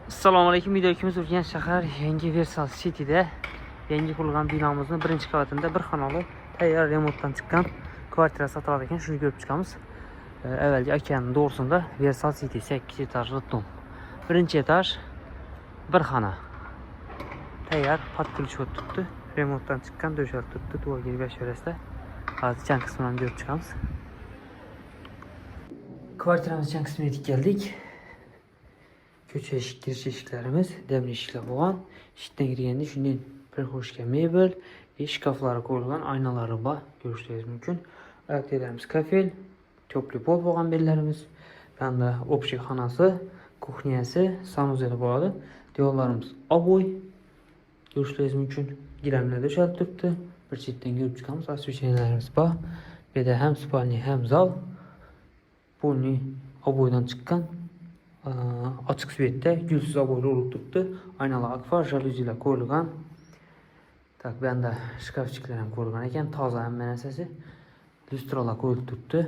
Assalomualaykum. Videomiz Urganch shahar yangi Versal City'de yangi qurilgan binamızın birinchi qavatında bir xonali tayyor remontdan chiqqan kvartira sotiladi ekan. Shuni ko'rib chiqamiz. Avvalgi okeanning to'g'risida Versal City 8 etajli dom. Birinchi etaj bir xona. Tayyor под ключ o'tibdi. Remontdan chiqqan döşal tutdi. Tuvalga berisharasida. Hozir chan qismini ko'rib chiqamiz. Kvartiramiz chan qismiga yetib keldik. Köçe giriş eshiklarimiz demli eshiklar bo'lgan. Eshikdan kirganda shunday bir xo'shga mebel, shkaflari qo'yilgan, aynalari bor, ko'rishingiz mumkin. Aktivlarimiz kafel, topli pol bo'lgan bellarimiz. Bunda общий xonasi, kuxnyasi, sanuzeli bo'ladi. Devorlarimiz oboy, ko'rishingiz mumkin. Gilamlar döşalib turibdi. Bir chetdan ko'rib chiqamiz. Освещениyalarimiz bor. Bu yerda ham spalni, ham zal. Polni oboydan chiqqan. Açık svetdə gülsüz aboylu olub tutdu. Aynalar akvar, jaluziler qoyulgan. Tak, ben de şkafçiklərim qoyulgan ekan. Taza həmmən əsəsi. Lüstralar qoyulub tutdu.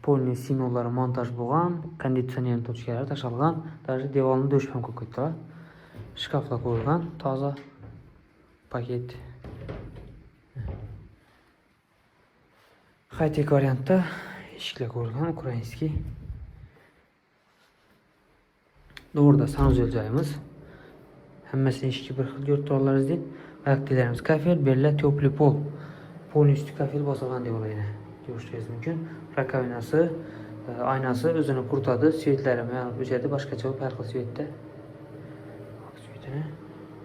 Polni simyolları montaj bo'lgan. Konditsionerin tochkalari tashalgan. Даже devorni döşmə qo'yibdilar. Şkaflar qoyulgan. Taza paket. High-tech variantda eshiklar qo'yilgan. Ukrainskiy. Doğruda sanuzel joyimiz. Hammasini ishki bir xil yo'rtlarimiz deydi. Aktivlarimiz kafel, bella, topli pol. Polni üstü kafel bosilgan deb o'ylayman. Ko'rishingiz mumkin. Rakovinasi, aynasi o'zini quritadi, svetlari ham o'chadi, boshqacha farqli svetda. Svetini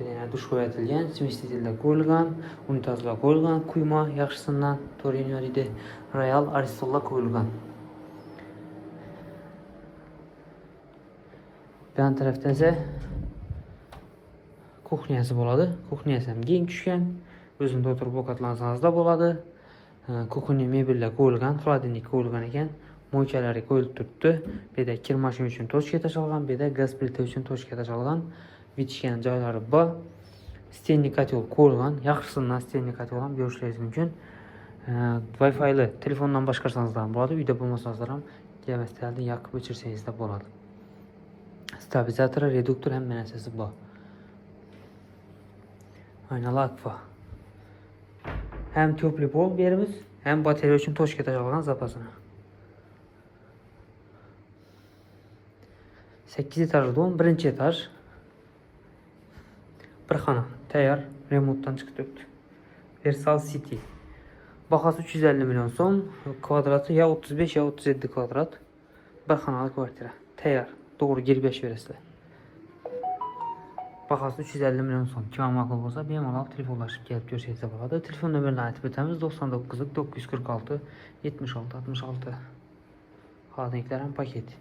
yana dush qo'yatilgan, smestitellar qo'yilgan, unitazlar qo'yilgan, quyma yaxshisidan Torino deydi, Royal Aristolla qo'yilgan. Yan tarafda ise kuxnyasi bo'ladi. Kuxnyasi ham keng tushgan. O'zimda o'tirib ovqatlansangiz da bo'ladi. Kuxnya mebellar qo'yilgan, xolodilnik qo'yilgan ekan. Mo'ychalari qo'yilib turibdi. Bu yerda kir mashina uchun tochka tashalgan, bu yerda gaz plita uchun tochka tashalgan. Bitishgan joylari bor. Stenli kotel qo'yilgan. Yaxshisidan stenli kotel ham ko'rishingiz mumkin. Wi-Fi'li telefondan boshqarsangiz ham bo'ladi. Uyda bo'lmasangiz ham kelmasdan yoqib o'chirsangiz da bo'ladi. Stabilizator, reduktor hem menasesi bu. Aynalı akva. Hem topli pol yerimiz, hem batarya için toşka taşalgan zapasını. 8 etajlı dom, birinci etaj. Bir xona, tayyor, remontdan chiqib turibdi. Versal City. Bahası 350 milyon so'm, kvadratı ya 35 ya 37 kvadrat. Bir xonalı kvartira, tayyor. Doğru geri berisizlar. Bahası 350 milyon so'm. Kim ma'qul bo'lsa, bemalol telefonlashib kelib ko'rsangiz bo'ladi. Telefon nomerini aytib o'tamiz. 99 946 76 66. Xodimliklar ham paket.